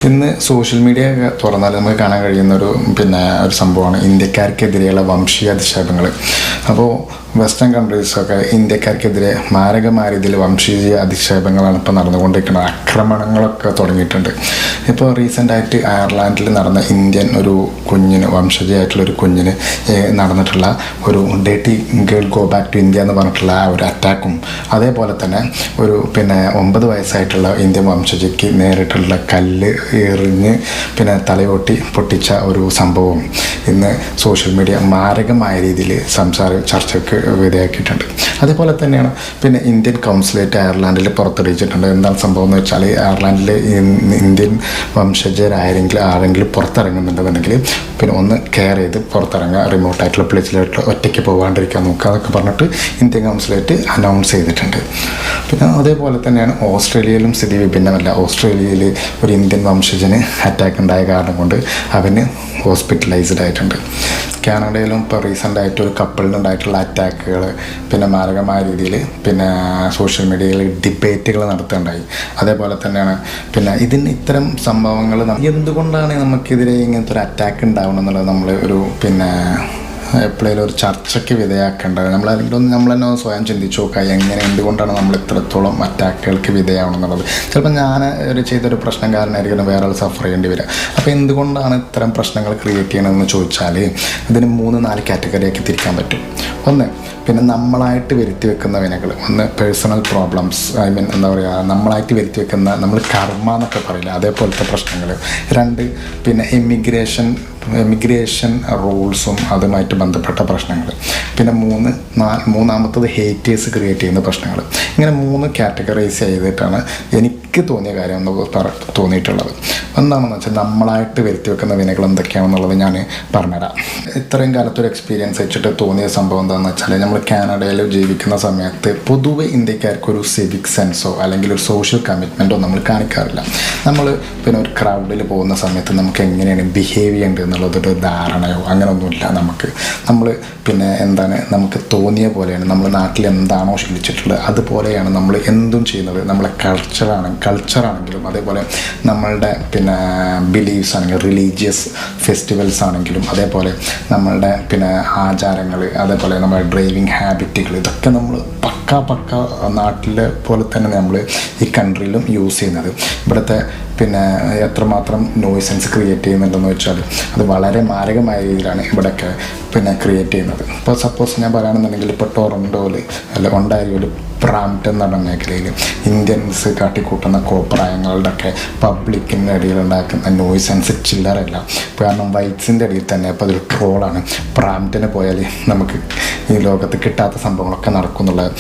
ഇന്ന് social media തുറന്നാൽ നമുക്ക് കാണാൻ കഴിയുന്ന ഒരു സംഭവമാണ് ഇന്ത്യക്കാർക്കെതിരെയുള്ള വംശീയ അധിക്ഷേപങ്ങൾ. അപ്പോൾ വെസ്റ്റേൺ കൺട്രീസൊക്കെ ഇന്ത്യക്കാർക്കെതിരെ മാരകമായ രീതിയിൽ വംശീയ അധിക്ഷേപങ്ങളാണ് ഇപ്പോൾ നടന്നുകൊണ്ടിരിക്കുന്നത്. ആക്രമണങ്ങളൊക്കെ തുടങ്ങിയിട്ടുണ്ട്. ഇപ്പോൾ റീസെൻ്റായിട്ട് അയർലാൻഡിൽ നടന്ന ഇന്ത്യൻ ഒരു കുഞ്ഞിന്, വംശജയായിട്ടുള്ളൊരു കുഞ്ഞിന് നടന്നിട്ടുള്ള ഒരു ഡേട്ടി girl go back to India എന്ന് പറഞ്ഞിട്ടുള്ള ആ ഒരു അറ്റാക്കും, അതേപോലെ തന്നെ 9 വയസ്സായിട്ടുള്ള ഇന്ത്യൻ വംശജയ്ക്ക് നേരിട്ടുള്ള കല്ല് എറിഞ്ഞ് തലയോട്ടി പൊട്ടിച്ച ഒരു സംഭവം ഇന്ന് സോഷ്യൽ മീഡിയ മാരകമായ രീതിയിൽ ചർച്ചയ്ക്ക് വിധേയമാക്കിയിട്ടുണ്ട്. അതേപോലെ തന്നെയാണ് ഇന്ത്യൻ കൗൺസിലേറ്റ് അയർലാൻഡിൽ പുറത്തിറക്കിയിട്ടുണ്ട്. എന്താണ് സംഭവം എന്ന് വെച്ചാൽ, അയർലാൻഡിൽ ഇന്ത്യൻ ആരെങ്കിലും പുറത്തിറങ്ങുന്നുണ്ടെന്നുണ്ടെങ്കിൽ ഒന്ന് കെയർ ചെയ്ത് പുറത്തിറങ്ങുക, റിമോട്ടായിട്ടുള്ള പ്ലേസിലോട്ട് ഒറ്റയ്ക്ക് പോകാണ്ടിരിക്കാൻ നോക്കുക, അതൊക്കെ പറഞ്ഞിട്ട് ഇന്ത്യൻ കൗൺസിലേറ്റ് അനൗൺസ് ചെയ്തിട്ടുണ്ട്. അതേപോലെ തന്നെയാണ് ഓസ്ട്രേലിയയിലും സ്ഥിതി വിഭിന്നമല്ല. ഓസ്ട്രേലിയയിൽ ഒരു ഇന്ത്യൻ വംശജന് അറ്റാക്ക് ഉണ്ടായ കാരണം കൊണ്ട് അവന് ഹോസ്പിറ്റലൈസ്ഡ് ആയിട്ടുണ്ട്. കാനഡയിലും ഇപ്പോൾ റീസെൻ്റായിട്ട് ഒരു കപ്പിളിനുണ്ടായിട്ടുള്ള അറ്റാക്കുകൾ മാരകമായ രീതിയിൽ സോഷ്യൽ മീഡിയയിൽ ഡിബേറ്റുകൾ നടത്തുകയുണ്ടായി. അതേപോലെ തന്നെയാണ് ഇത്തരം സംഭവങ്ങൾ എന്തുകൊണ്ടാണ് നമുക്കെതിരെ ഇങ്ങനത്തെ ഒരു അറ്റാക്ക് ഉണ്ടാവണം എന്നുള്ളത് നമ്മൾ എപ്പോഴേലും ഒരു ചർച്ചയ്ക്ക് വിധേയമാക്കേണ്ടത്. നമ്മൾ തന്നെ സ്വയം ചിന്തിച്ച് നോക്കുക, എന്തുകൊണ്ടാണ് നമ്മൾ ഇത്രത്തോളം അറ്റാക്കുകൾക്ക് വിധേയമാവണം എന്നുള്ളത്. ചിലപ്പോൾ ഞാൻ ചെയ്തൊരു പ്രശ്നം കാരണമായിരിക്കും വേറെ ആൾ സഫർ ചെയ്യേണ്ടി വരിക. അപ്പോൾ എന്തുകൊണ്ടാണ് ഇത്തരം പ്രശ്നങ്ങൾ ക്രിയേറ്റ് ചെയ്യണമെന്ന് ചോദിച്ചാൽ ഇതിന് 3-4 കാറ്റഗറിയാക്കി തിരിക്കാൻ പറ്റും. ഒന്ന്, നമ്മളായിട്ട് വരുത്തി വെക്കുന്ന വിനകൾ. ഒന്ന്, പേഴ്സണൽ പ്രോബ്ലംസ്, നമ്മളായിട്ട് വരുത്തി വെക്കുന്ന, നമ്മൾ കർമ്മ എന്നൊക്കെ പറയില്ല, അതേപോലത്തെ പ്രശ്നങ്ങൾ. 2, എമിഗ്രേഷൻ റൂൾസും അതുമായിട്ട് ബന്ധപ്പെട്ട പ്രശ്നങ്ങൾ. 3, ഹേറ്റേഴ്സ് ക്രിയേറ്റ് ചെയ്യുന്ന പ്രശ്നങ്ങൾ. ഇങ്ങനെ 3 കാറ്റഗറൈസ് ചെയ്തിട്ടാണ് എനിക്ക് തോന്നിയ കാര്യം എന്ന് തോന്നിയിട്ടുള്ളത്. എന്താണെന്ന് വെച്ചാൽ, നമ്മളായിട്ട് വരുത്തി വെക്കുന്ന വിനകൾ എന്തൊക്കെയാണെന്നുള്ളത് ഞാൻ പറഞ്ഞുതരാം. ഇത്രയും കാലത്തൊരു എക്സ്പീരിയൻസ് വെച്ചിട്ട് തോന്നിയ സംഭവം എന്താണെന്ന് വെച്ചാൽ, നമ്മൾ കാനഡയിൽ ജീവിക്കുന്ന സമയത്ത് പൊതുവെ ഇന്ത്യക്കാർക്കൊരു സിവിക് സെൻസോ അല്ലെങ്കിൽ ഒരു സോഷ്യൽ കമ്മിറ്റ്മെൻറ്റോ നമ്മൾ കാണിക്കാറില്ല. നമ്മൾ ഒരു ക്രൗഡിൽ പോകുന്ന സമയത്ത് നമുക്ക് എങ്ങനെയാണ് ബിഹേവ് ചെയ്യേണ്ടത് എന്നുള്ളതൊരു ധാരണയോ അങ്ങനെയൊന്നുമില്ല നമുക്ക്. നമുക്ക് തോന്നിയ പോലെയാണ്, നമ്മൾ നാട്ടിൽ എന്താണോ ശീലിച്ചിട്ടുള്ളത് അതുപോലെയാണ് നമ്മൾ എന്തും ചെയ്യുന്നത്. നമ്മളെ കൾച്ചറാണെങ്കിലും അതേപോലെ നമ്മളുടെ ബിലീഫ്സ് ആണെങ്കിലും റിലീജിയസ് ഫെസ്റ്റിവൽസ് ആണെങ്കിലും അതേപോലെ നമ്മളുടെ ആചാരങ്ങൾ, അതേപോലെ നമ്മുടെ ഡ്രൈവിങ് ഹാബിറ്റുകൾ, ഇതൊക്കെ നമ്മൾ പക്ക നാട്ടിലെ പോലെ തന്നെ നമ്മൾ ഈ കൺട്രിയിലും യൂസ് ചെയ്യുന്നത്. ഇവിടുത്തെ എത്രമാത്രം നോയ്സൻസ് ക്രിയേറ്റ് ചെയ്യുന്നുണ്ടെന്ന് വെച്ചാൽ അത് വളരെ മാരകമായ രീതിയിലാണ് ഇവിടെയൊക്കെ ക്രിയേറ്റ് ചെയ്യുന്നത്. ഇപ്പോൾ സപ്പോസ് ഞാൻ പറയുകയാണെന്നുണ്ടെങ്കിൽ, ഇപ്പോൾ ടൊറൻറ്റോയിൽ ഒണ്ടാരിയോയിൽ ബ്രാംപ്ടൺ എന്ന് പറഞ്ഞ മേഖലയിൽ ഇന്ത്യൻസ് കാട്ടിക്കൂട്ടുന്ന കോപ്രായങ്ങളുടെ ഒക്കെ പബ്ലിക്കിൻ്റെ ഇടയിൽ ഉണ്ടാക്കുന്ന നോയ്സൻസ് ചില്ലറല്ല. കാരണം വൈറ്റ്സിൻ്റെ ഇടയിൽ തന്നെ ഇപ്പോൾ അതൊരു ട്രോളാണ്. ബ്രാംപ്ടന് പോയാൽ നമുക്ക് ഈ ലോകത്ത് കിട്ടാത്ത സംഭവങ്ങളൊക്കെ നടക്കുന്നുള്ളത്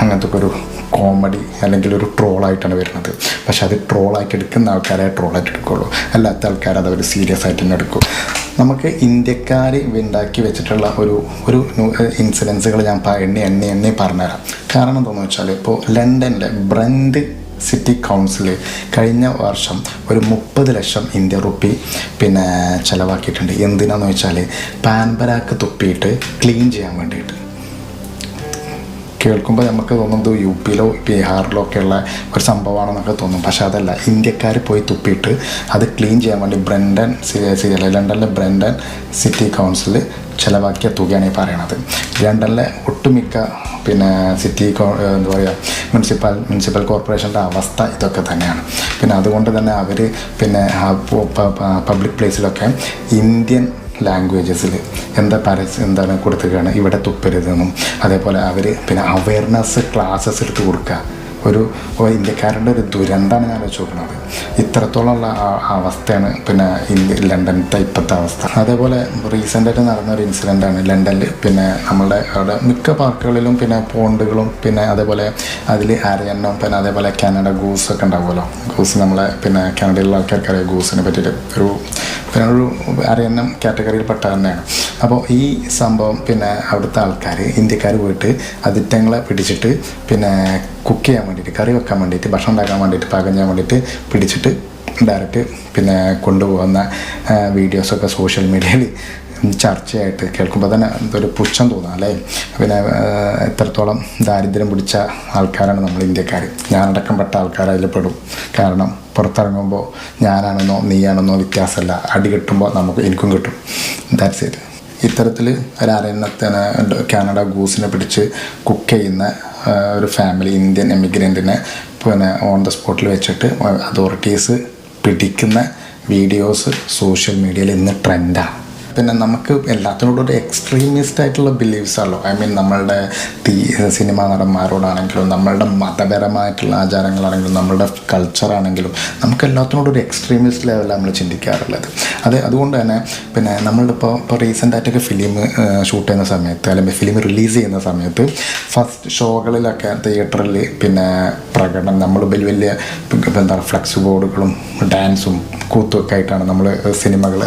അങ്ങനത്തെ ഒരു കോമഡി അല്ലെങ്കിൽ ഒരു ട്രോളായിട്ടാണ് വരുന്നത്. പക്ഷെ അത് ട്രോളായിട്ട് എടുക്കുന്ന ആൾക്കാരെ ട്രോളായിട്ട് എടുക്കുകയുള്ളൂ, അല്ലാത്ത ആൾക്കാർ അതവർ സീരിയസ് ആയിട്ട് തന്നെ എടുക്കും. നമുക്ക് ഇന്ത്യക്കാർ ഉണ്ടാക്കി വെച്ചിട്ടുള്ള ഒരു ഇൻസിഡൻസുകൾ ഞാൻ എണ്ണി പറഞ്ഞുതരാം. കാരണം എന്താണെന്ന് വെച്ചാൽ, ഇപ്പോൾ ലണ്ടനിലെ ബ്രണ്ട് സിറ്റി കൗൺസിൽ കഴിഞ്ഞ വർഷം ഒരു 30 ലക്ഷം ഇന്ത്യൻ റുപ്പി ചിലവാക്കിയിട്ടുണ്ട്. എന്തിനാന്ന് വെച്ചാൽ, പാൻപരാക്ക് തുപ്പിയിട്ട് ക്ലീൻ ചെയ്യാൻ വേണ്ടിയിട്ട്. കേൾക്കുമ്പോൾ നമുക്ക് തോന്നുന്നത് UP-യിലോ ബീഹാറിലോ ഒക്കെയുള്ള ഒരു സംഭവമാണെന്നൊക്കെ തോന്നും. പക്ഷേ അതല്ല, ഇന്ത്യക്കാർ പോയി തുപ്പിയിട്ട് അത് ക്ലീൻ ചെയ്യാൻ വേണ്ടി ലണ്ടനിലെ ബ്രണ്ടൻ സിറ്റി കൗൺസിൽ ചിലവാക്കിയ തുകയാണ് ഈ പറയണത്. ലണ്ടനിലെ ഒട്ടുമിക്ക സിറ്റി മുനിസിപ്പൽ കോർപ്പറേഷൻ്റെ അവസ്ഥ ഇതൊക്കെ തന്നെയാണ്. അതുകൊണ്ട് തന്നെ അവർ പബ്ലിക് പ്ലേസിലൊക്കെ ഇന്ത്യൻ ലാംഗ്വേജസിൽ എന്താണ് കൊടുത്തുകയാണ്, ഇവിടെ തുപ്പരുതെന്നും. അതേപോലെ അവർ അവയർനെസ് ക്ലാസ്സസ് എടുത്ത് കൊടുക്കുക. ഒരു ഇന്ത്യക്കാരുടെ ഒരു ദുരന്തമാണ് ഞാൻ വെച്ച് നോക്കുന്നത്. ഇത്രത്തോളമുള്ള അവസ്ഥയാണ് ലണ്ടനിലത്തെ ഇപ്പോഴത്തെ അവസ്ഥ. അതേപോലെ റീസെൻ്റായിട്ട് നടന്നൊരു ഇൻസിഡൻ്റാണ് ലണ്ടനിൽ. നമ്മളുടെ അവിടെ മിക്ക പാർക്കുകളിലും പോണ്ടുകളും അതേപോലെ അതിൽ അരയന്നം അതേപോലെ കാനഡ ഗൂസൊക്കെ ഉണ്ടാവുമല്ലോ. ഗൂസ് നമ്മളെ കാനഡയിലുള്ള ആൾക്കാർക്കറിയാം ഗൂസിനെ പറ്റിയിട്ട്. ഒരു അരയന്നം കാറ്റഗറിയിൽ പെട്ട തന്നെയാണ്. അപ്പോൾ ഈ സംഭവം അവിടുത്തെ ആൾക്കാർ, ഇന്ത്യക്കാർ പോയിട്ട് അതിറ്റങ്ങളെ പിടിച്ചിട്ട് കുക്ക് ചെയ്യാൻ വേണ്ടിയിട്ട്, കറി വെക്കാൻ വേണ്ടിയിട്ട്, ഭക്ഷണം ഉണ്ടാക്കാൻ വേണ്ടിയിട്ട്, പാകം ചെയ്യാൻ വേണ്ടിയിട്ട് പിടിച്ചിട്ട് ഡയറക്റ്റ് കൊണ്ടുപോകുന്ന വീഡിയോസൊക്കെ സോഷ്യൽ മീഡിയയിൽ ചർച്ചയായിട്ട് കേൾക്കുമ്പോൾ തന്നെ എന്തൊരു പുച്ഛം തോന്നാം അല്ലേ. പിന്നെ എത്രത്തോളം ദാരിദ്ര്യം പിടിച്ച ആൾക്കാരാണ് നമ്മൾ ഇന്ത്യക്കാർ. ഞാനടക്കം പെട്ട ആൾക്കാർ അതിൽ പെടും. കാരണം പുറത്തിറങ്ങുമ്പോൾ ഞാനാണെന്നോ നീയാണെന്നോ വ്യത്യാസമല്ല, അടി കിട്ടുമ്പോൾ എനിക്കും കിട്ടും. That's it. ഇത്തരത്തിൽ ഒരു അരയന്നത്തിന് കാനഡ ഗൂസിനെ പിടിച്ച് കുക്ക് ചെയ്യുന്ന ഒരു ഫാമിലി, ഇന്ത്യൻ എമിഗ്രൻറ്റിനെ പിന്നെ ഓൺ ദ സ്പോട്ടിൽ വെച്ചിട്ട് അതോറിറ്റീസ് പിടിക്കുന്ന വീഡിയോസ് സോഷ്യൽ മീഡിയയിൽ ഇന്ന് ട്രെൻഡാണ്. പിന്നെ നമുക്ക് എല്ലാത്തിനോടും ഒരു എക്സ്ട്രീമിസ്റ്റ് ആയിട്ടുള്ള ബിലീവ്സാണല്ലോ. ഐ മീൻ നമ്മളുടെ സിനിമാ നടന്മാരോടാണെങ്കിലും നമ്മളുടെ മതപരമായിട്ടുള്ള ആചാരങ്ങളാണെങ്കിലും നമ്മളുടെ കൾച്ചറാണെങ്കിലും നമുക്ക് എല്ലാത്തിനോടും ഒരു എക്സ്ട്രീമിസ്റ്റ് ലെവലാണ് നമ്മൾ ചിന്തിക്കാറുള്ളത്. അതുകൊണ്ട് തന്നെ പിന്നെ നമ്മളിപ്പോൾ റീസെൻ്റായിട്ടൊക്കെ ഫിലിം ഷൂട്ട് ചെയ്യുന്ന സമയത്ത് അല്ലെങ്കിൽ ഫിലിം റിലീസ് ചെയ്യുന്ന സമയത്ത് ഫസ്റ്റ് ഷോകളിലൊക്കെ തിയേറ്ററിൽ പിന്നെ പ്രകടനം നമ്മൾ വലിയ എന്താ ഫ്ലെക്സ് ബോർഡുകളും ഡാൻസും കൂത്തുമൊക്കെ ആയിട്ടാണ് നമ്മൾ സിനിമകൾ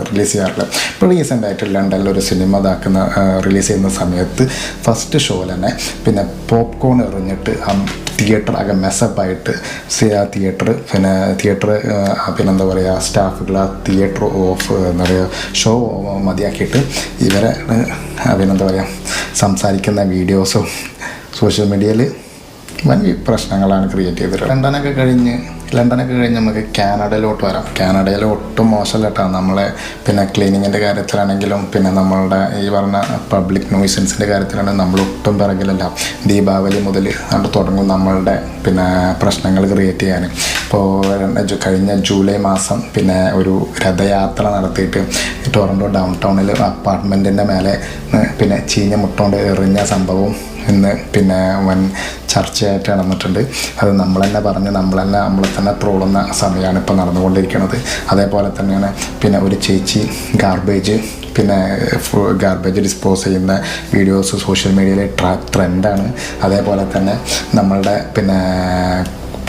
റിലീസ് ചെയ്യാറുള്ളത്. ഇപ്പോൾ റീസെൻ്റായിട്ട് ലണ്ടനിലൊരു സിനിമ റിലീസ് ചെയ്യുന്ന സമയത്ത് ഫസ്റ്റ് ഷോ തന്നെ പിന്നെ പോപ്കോൺ എറിഞ്ഞിട്ട് തിയേറ്റർ ആകെ മെസ്സപ്പായിട്ട് തിയേറ്റർ പിന്നെന്താ പറയുക സ്റ്റാഫുകൾ ആ തിയേറ്റർ എന്താ പറയുക ഷോ മതിയാക്കിയിട്ട് ഇവരെ പിന്നെന്താ പറയുക സംസാരിക്കുന്ന വീഡിയോസും സോഷ്യൽ മീഡിയയിൽ വൻ പ്രശ്നങ്ങളാണ് ക്രിയേറ്റ് ചെയ്തത്. ലണ്ടനൊക്കെ കഴിഞ്ഞ് നമുക്ക് കാനഡയിലോട്ട് വരാം. കാനഡയിൽ ഒട്ടും മോശമല്ലാട്ടാണ് നമ്മളെ പിന്നെ ക്ലീനിങ്ങിൻ്റെ കാര്യത്തിലാണെങ്കിലും പിന്നെ നമ്മളുടെ ഈ പറഞ്ഞ പബ്ലിക് നോയ്സൻസിൻ്റെ കാര്യത്തിലാണെങ്കിലും നമ്മൾ ഒട്ടും പിറകിലല്ല. ദീപാവലി മുതൽ അവിടെ തുടങ്ങും നമ്മളുടെ പിന്നെ പ്രശ്നങ്ങൾ ക്രിയേറ്റ് ചെയ്യാൻ. ഇപ്പോൾ കഴിഞ്ഞ ജൂലൈ മാസം പിന്നെ ഒരു രഥയാത്ര നടത്തിയിട്ട് ടൊറൻറ്റോ ഡൗൺ ടൗണിൽ അപ്പാർട്ട്മെൻറ്റിൻ്റെ മേലെ പിന്നെ ചീഞ്ഞ മുട്ടോണ്ട് എറിഞ്ഞ സംഭവം ഇന്ന് പിന്നെ വൻ ചർച്ചയായിട്ട് നടന്നിട്ടുണ്ട്. അത് നമ്മളെ തന്നെ ട്രോളുന്ന സമയമാണ് ഇപ്പോൾ നടന്നുകൊണ്ടിരിക്കുന്നത്. അതേപോലെ തന്നെയാണ് പിന്നെ ഒരു ചേച്ചി ഗാർബേജ് ഡിസ്പോസ് ചെയ്യുന്ന വീഡിയോസ് സോഷ്യൽ മീഡിയയിൽ ട്രെൻഡാണ്. അതേപോലെ തന്നെ നമ്മളുടെ പിന്നെ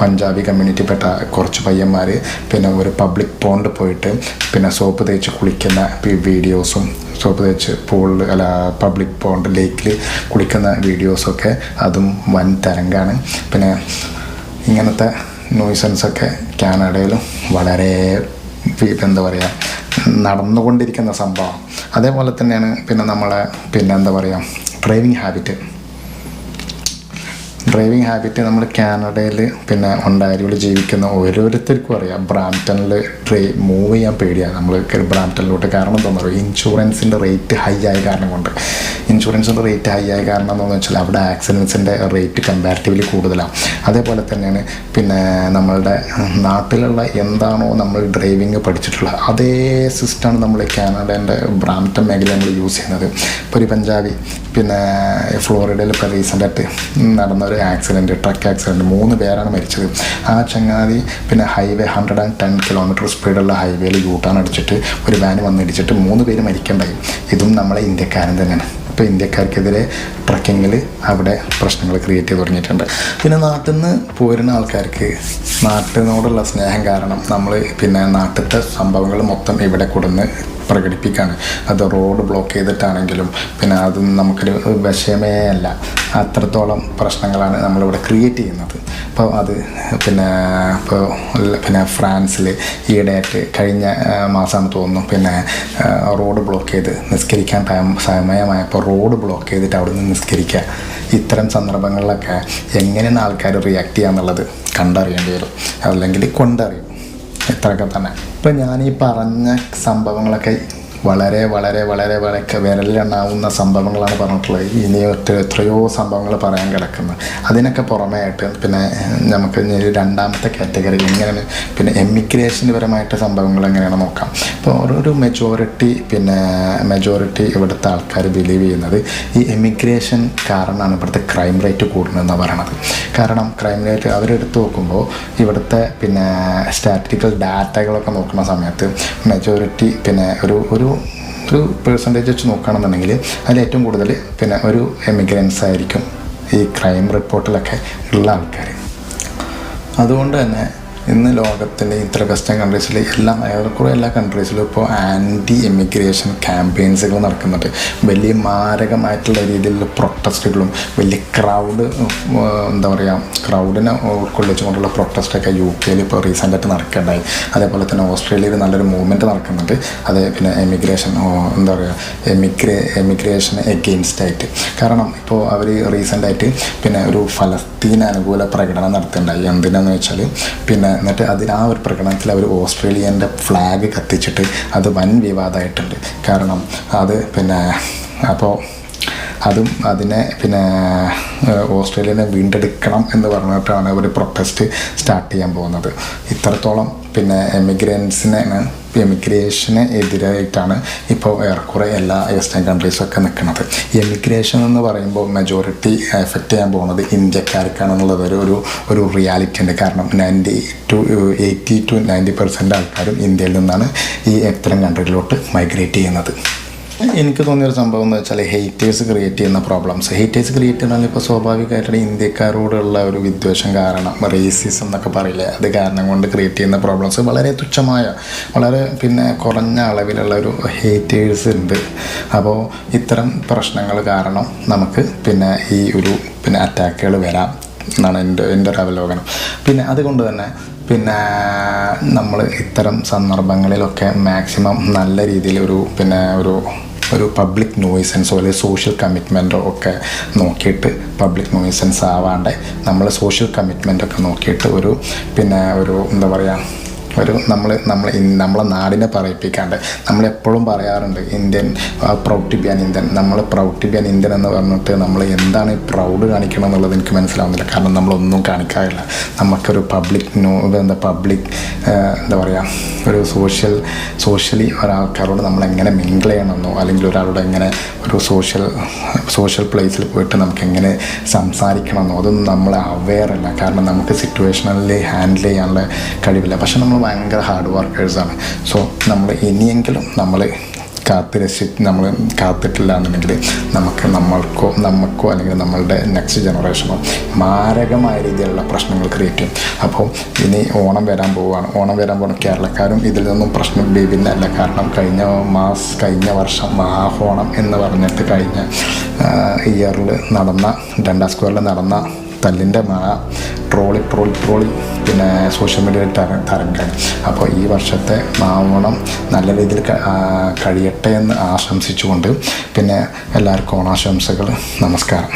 പഞ്ചാബി കമ്മ്യൂണിറ്റിപ്പെട്ട കുറച്ച് പയ്യന്മാർ പിന്നെ ഒരു പബ്ലിക് പോണ്ട് പോയിട്ട് പിന്നെ സോപ്പ് തേച്ച് കുളിക്കുന്ന വീഡിയോസും സോപ്പ് തേച്ച് പബ്ലിക് പോണ്ട് ലേക്കിൽ കുളിക്കുന്ന വീഡിയോസൊക്കെ അതും വൻ തരംഗമാണ്. പിന്നെ ഇങ്ങനത്തെ നോയ്സൻസൊക്കെ കാനഡയിലും വളരെ എന്താ പറയുക നടന്നുകൊണ്ടിരിക്കുന്ന സംഭവം. അതേപോലെ തന്നെയാണ് പിന്നെ നമ്മളെ പിന്നെ എന്താ പറയുക ഡ്രൈവിംഗ് ഹാബിറ്റ് നമ്മൾ കാനഡയിൽ പിന്നെ ഒണ്ടാരിയോയിൽ ജീവിക്കുന്ന ഓരോരുത്തർക്കും അറിയാം. ബ്രാംപ്ടണിൽ മൂവ് ചെയ്യാൻ പേടിയാണ് നമ്മൾ ബ്രാംപ്ടണിലോട്ട്. കാരണം എന്താണെന്ന് പറയുക, ഇൻഷുറൻസിൻ്റെ റേറ്റ് ഹൈ ആയ കാരണം കൊണ്ട്. ഇൻഷുറൻസിൻ്റെ റേറ്റ് ഹൈ ആയ കാരണം എന്താണെന്ന് വെച്ചാൽ അവിടെ ആക്സിഡൻസിൻ്റെ റേറ്റ് കമ്പാരിറ്റീവ്ലി കൂടുതലാണ്. അതേപോലെ തന്നെയാണ് പിന്നെ നമ്മളുടെ നാട്ടിലുള്ള എന്താണോ നമ്മൾ ഡ്രൈവിങ് പഠിച്ചിട്ടുള്ളത് അതേ സിസ്റ്റമാണ് നമ്മൾ കാനഡേൻ്റെ ബ്രാംപ്ടൺ മേഖല നമ്മൾ യൂസ് ചെയ്യുന്നത്. ഇപ്പോൾ ഒരു പഞ്ചാബി പിന്നെ ഫ്ലോറിഡയിൽ ഇപ്പോൾ റീസെൻ്റായിട്ട് നടന്ന ഒരു ട്രക്ക് ആക്സിഡൻറ്റ് 3 പേരാണ് മരിച്ചത്. ആ ചങ്ങാതി പിന്നെ ഹൈവേ 110 കിലോമീറ്റർ സ്പീഡുള്ള ഹൈവേയിൽ യൂട്ടാൻ അടിച്ചിട്ട് ഒരു വാന് വന്നിടിച്ചിട്ട് 3 പേര് മരിക്കണ്ടായി. ഇതും നമ്മളെ ഇന്ത്യക്കാരൻ തന്നെയാണ്. ഇപ്പോൾ ഇന്ത്യക്കാർക്കെതിരെ ട്രക്കിങ്ങിൽ അവിടെ പ്രശ്നങ്ങൾ ക്രിയേറ്റ് ചെയ്ത് തുടങ്ങിയിട്ടുണ്ട്. പിന്നെ നാട്ടിൽ നിന്ന് പോരുന്ന ആൾക്കാർക്ക് നാട്ടിനോടുള്ള സ്നേഹം കാരണം നമ്മൾ പിന്നെ നാട്ടിലത്തെ സംഭവങ്ങൾ മൊത്തം ഇവിടെ കൊടുന്ന് പ്രകടിപ്പിക്കുകയാണ്. അത് റോഡ് ബ്ലോക്ക് ചെയ്തിട്ടാണെങ്കിലും പിന്നെ അത് നമുക്കൊരു വിഷയമേ അല്ല. അത്രത്തോളം പ്രശ്നങ്ങളാണ് നമ്മളിവിടെ ക്രിയേറ്റ് ചെയ്യുന്നത്. അപ്പോൾ അത് പിന്നെ ഫ്രാൻസിൽ ഈയിടെയായിട്ട് കഴിഞ്ഞ മാസമാണ് തോന്നുന്നു പിന്നെ റോഡ് ബ്ലോക്ക് ചെയ്ത് നിസ്കരിക്കാൻ സമയമായപ്പോൾ റോഡ് ബ്ലോക്ക് ചെയ്തിട്ട് അവിടെ നിന്ന് നിസ്കരിക്കുക. ഇത്തരം സന്ദർഭങ്ങളിലൊക്കെ എങ്ങനെയാണ് ആൾക്കാർ റിയാക്ട് ചെയ്യുക എന്നുള്ളത് കണ്ടറിയേണ്ടി വരും, അല്ലെങ്കിൽ കൊണ്ടറിയും. ഇത്രയൊക്കെ തന്നെ. ഇപ്പം ഞാനീ പറഞ്ഞ സംഭവങ്ങളൊക്കെ വളരെ വളരെ വളരെ വളരെ വിരലിലെണ്ണാവുന്ന സംഭവങ്ങളാണ് പറഞ്ഞിട്ടുള്ളത്. ഇനി എത്രയോ സംഭവങ്ങൾ പറയാൻ കിടക്കുന്നത്. അതിനൊക്കെ പുറമേ ആയിട്ട് പിന്നെ നമുക്ക് രണ്ടാമത്തെ കാറ്റഗറി എങ്ങനെയാണ് പിന്നെ എമിഗ്രേഷന് പരമായിട്ട് സംഭവങ്ങൾ എങ്ങനെയാണ് നോക്കാം. ഇപ്പോൾ ഒരു മെജോറിറ്റി ഇവിടുത്തെ ആൾക്കാർ ബിലീവ് ചെയ്യുന്നത് ഈ എമിഗ്രേഷൻ കാരണമാണ് ഇവിടുത്തെ ക്രൈം റേറ്റ് കൂടുന്നതെന്ന് പറയണത്. കാരണം ക്രൈം റേറ്റ് അവരെടുത്ത് നോക്കുമ്പോൾ ഇവിടുത്തെ പിന്നെ സ്റ്റാറ്റിസ്റ്റിക്കൽ ഡാറ്റകളൊക്കെ നോക്കുന്ന സമയത്ത് മെജോറിറ്റി പിന്നെ ഒരു പേഴ്സൻറ്റേജ് വെച്ച് നോക്കുകയാണെന്നുണ്ടെങ്കിൽ അതിൽ ഏറ്റവും കൂടുതൽ പിന്നെ ഒരു എമിഗ്രൻസ് ആയിരിക്കും ഈ ക്രൈം റിപ്പോർട്ടിലൊക്കെ ഉള്ള ആൾക്കാർ. അതുകൊണ്ട് തന്നെ ഇന്ന് ലോകത്തിൻ്റെ ഇത്ര വെസ്റ്റേൺ കൺട്രീസിൽ ഏറെക്കുറെ എല്ലാ കൺട്രീസിലും ഇപ്പോൾ ആൻറ്റി എമിഗ്രേഷൻ ക്യാമ്പയിൻസുകൾ നടക്കുന്നുണ്ട്. വലിയ മാരകമായിട്ടുള്ള രീതിയിലുള്ള പ്രൊട്ടസ്റ്റുകളും വലിയ ക്രൗഡിനെ ഉൾക്കൊള്ളിച്ചുകൊണ്ടുള്ള പ്രൊട്ടസ്റ്റൊക്കെ UK ഇപ്പോൾ റീസെൻ്റായിട്ട് നടക്കുകയുണ്ടായി. അതേപോലെ തന്നെ ഓസ്ട്രേലിയയിൽ നല്ലൊരു മൂവ്മെൻറ്റ് നടക്കുന്നുണ്ട്. അതേ പിന്നെ എമിഗ്രേഷന് എഗെയിൻസ്റ്റ് ആയിട്ട്. കാരണം ഇപ്പോൾ അവർ റീസെൻ്റായിട്ട് പിന്നെ ഒരു ഫലസ്തീൻ അനുകൂല പ്രകടനം നടത്തുന്നുണ്ടായി. എന്തിനാന്ന് വെച്ചാൽ പിന്നെ എന്നിട്ട് ആ ഒരു പ്രകടനത്തിൽ അവർ ഓസ്ട്രേലിയൻ്റെ ഫ്ലാഗ് കത്തിച്ചിട്ട് അത് വൻ വിവാദമായിട്ടുണ്ട്. കാരണം അത് പിന്നെ അപ്പോൾ അതിനെ പിന്നെ ഓസ്ട്രേലിയനെ വീണ്ടെടുക്കണം എന്ന് പറഞ്ഞിട്ടാണ് അവർ പ്രൊട്ടസ്റ്റ് സ്റ്റാർട്ട് ചെയ്യാൻ പോകുന്നത്. ഇത്രത്തോളം പിന്നെ എമിഗ്രേഷന് എതിരായിട്ടാണ് ഇപ്പോൾ ഏറെക്കുറെ എല്ലാ വെസ്റ്റേൺ കൺട്രീസൊക്കെ നിൽക്കുന്നത്. എമിഗ്രേഷൻ എന്ന് പറയുമ്പോൾ മെജോറിറ്റി എഫക്റ്റ് ചെയ്യാൻ പോകുന്നത് ഇന്ത്യക്കാർക്കാണെന്നുള്ളത് ഒരു റിയാലിറ്റി ഉണ്ട്. കാരണം 80 to 90% ആൾക്കാരും ഇന്ത്യയിൽ നിന്നാണ് ഈ ഇത്തരം കൺട്രിയിലോട്ട് മൈഗ്രേറ്റ് ചെയ്യുന്നത്. എനിക്ക് തോന്നിയൊരു സംഭവം എന്ന് വെച്ചാൽ ഹേറ്റേഴ്സ് ക്രിയേറ്റ് ചെയ്യുന്ന പ്രോബ്ലംസ്. ഹേറ്റേഴ്സ് ക്രിയേറ്റ് ചെയ്യണമെങ്കിൽ ഇപ്പോൾ സ്വാഭാവികമായിട്ടുള്ള ഇന്ത്യക്കാരോടുള്ള ഒരു വിദ്വേഷം കാരണം, റേസിസം എന്നൊക്കെ പറയില്ലേ, അത് കാരണം കൊണ്ട് ക്രിയേറ്റ് ചെയ്യുന്ന പ്രോബ്ലംസ് വളരെ തുച്ഛമായ, വളരെ പിന്നെ കുറഞ്ഞ അളവിലുള്ള ഒരു ഹേറ്റേഴ്സ് ഉണ്ട്. അപ്പോൾ ഇത്തരം പ്രശ്നങ്ങൾ കാരണം നമുക്ക് പിന്നെ ഈ ഒരു പിന്നെ അറ്റാക്കുകൾ വരാം എന്നാണ് എൻ്റെ ഒരു അവലോകനം. പിന്നെ അതുകൊണ്ട് തന്നെ പിന്നെ നമ്മൾ ഇത്തരം സന്ദർഭങ്ങളിലൊക്കെ മാക്സിമം നല്ല രീതിയിൽ ഒരു പബ്ലിക് നോയ്സൻസോ അല്ലെങ്കിൽ സോഷ്യൽ കമ്മിറ്റ്മെൻറ്റോ ഒക്കെ നോക്കിയിട്ട്, പബ്ലിക് നോയ്സൻസ് ആവാണ്ട് നമ്മൾ സോഷ്യൽ കമ്മിറ്റ്മെൻറ്റൊക്കെ നോക്കിയിട്ട് നമ്മളെ നാടിനെ പറയിപ്പിക്കാണ്ട്. നമ്മളെപ്പോഴും പറയാറുണ്ട് Indian proud to be an Indian. നമ്മൾ proud to be an Indian എന്ന് പറഞ്ഞിട്ട് നമ്മൾ എന്താണ് പ്രൗഡ് കാണിക്കണം എന്നുള്ളത് എനിക്ക് മനസ്സിലാവുന്നില്ല. കാരണം നമ്മളൊന്നും കാണിക്കാറില്ല. നമുക്കൊരു ഒരു സോഷ്യലി ഒരാൾക്കാരോട് നമ്മളെങ്ങനെ മിങ്കിൾ ചെയ്യണമെന്നോ അല്ലെങ്കിൽ ഒരാളോട് എങ്ങനെ ഒരു സോഷ്യൽ പ്ലേസിൽ പോയിട്ട് നമുക്ക് എങ്ങനെ സംസാരിക്കണമെന്നോ അതൊന്നും നമ്മൾ അവെയറല്ല. കാരണം നമുക്ക് സിറ്റുവേഷണലി ഹാൻഡിൽ ചെയ്യാനുള്ള കഴിവില്ല. പക്ഷെ നമ്മൾ ഭയങ്കര ഹാർഡ് വർക്കേഴ്സാണ്. സോ നമ്മൾ ഇനിയെങ്കിലും നമ്മൾ കാത്തിട്ടില്ല എന്നുണ്ടെങ്കിൽ നമുക്കോ അല്ലെങ്കിൽ നമ്മളുടെ നെക്സ്റ്റ് ജനറേഷനോ മാരകമായ രീതിയിലുള്ള പ്രശ്നങ്ങൾ ക്രിയേറ്റ് ചെയ്യും. അപ്പോൾ ഇനി ഓണം വരാൻ പോവുകയാണ്. കേരളക്കാരും ഇതിൽ നിന്നും പ്രശ്നം വിഭിന്നല്ല. കാരണം കഴിഞ്ഞ വർഷം മഹാഓണം എന്ന് പറഞ്ഞിട്ട് കഴിഞ്ഞ ഇയറിൽ നടന്ന ഡണ്ടാ സ്ക്വയറിൽ നടന്ന തല്ലിൻ്റെ മഴ ട്രോളി പിന്നെ സോഷ്യൽ മീഡിയയിൽ തരംഗമാണ്. അപ്പോൾ ഈ വർഷത്തെ ഓണം നല്ല രീതിയിൽ കഴിയട്ടെ എന്ന് ആശംസിച്ചുകൊണ്ട് പിന്നെ എല്ലാവർക്കും ഓണാശംസകൾ. നമസ്കാരം.